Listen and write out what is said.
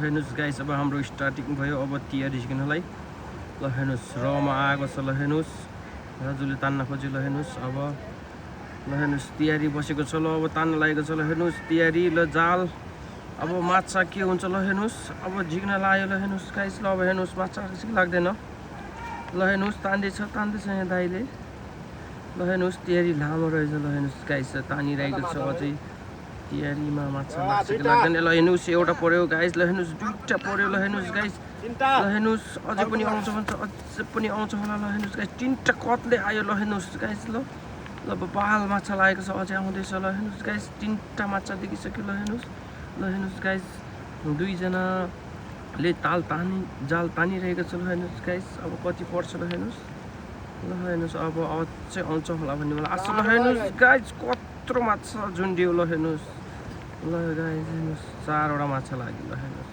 हेर्नुहोस् गाइस अब हाम्रो स्टार्टिङ भयो अब तिहारी झिक्नलाई ल हेर्नुहोस् रमा आएको छ ल हेर्नुहोस् राजुले तान्न खोज्यो ल हेर्नुहोस् अब ल हेर्नुहोस् तिहारी बसेको छ ल अब तान्न लागेको छ ल हेर्नुहोस् तिहारी ल जाल अब माछा के हुन्छ ल हेर्नुहोस् अब झिक्न लाग्यो ल हेर्नुहोस् गाइस ल अब हेर्नुहोस् माछा लाग्दैन ल हेर्नुहोस् तान्दैछ यहाँ दाइले ल हेर्नुहोस् तिहारी लामो रहेछ ल हेर्नुहोस् गाइस तानिरहेको छ अझै तिहारीमा माछा लाग्छ कि लाग्दैन ल हेर्नुहोस् एउटा पर्यो गाइस ल हेर्नुहोस् दुईवटा पर्यो ल हेर्नुहोस् गाइस ल हेर्नुहोस् अझै पनि आउँछ भन्छ अझै पनि आउँछ होला ल हेर्नुहोस् गाइस तीनटा कत्ले आयो ल हेर्नुहोस् गाइस ल ल बाल माछा लागेको छ अझै आउँदैछ ल हेर्नुहोस् गाइस तीनटा माछा देखिसक्यो ल हेर्नुहोस् गाइस दुईजनाले जाल तानिरहेको छ ल हेर्नुहोस् गाइस अब कति पर्छ ल हेर्नुहोस् अब अझै आउँछ होला भन्ने मलाई आशा ल हेर्नुहोस् गाइस कत्रो माछा झुन्डियो ल हेर्नुहोस् ल गाइस हेर्नुहोस् 4 वटा माछा लाग्यो ल हेर्नुहोस्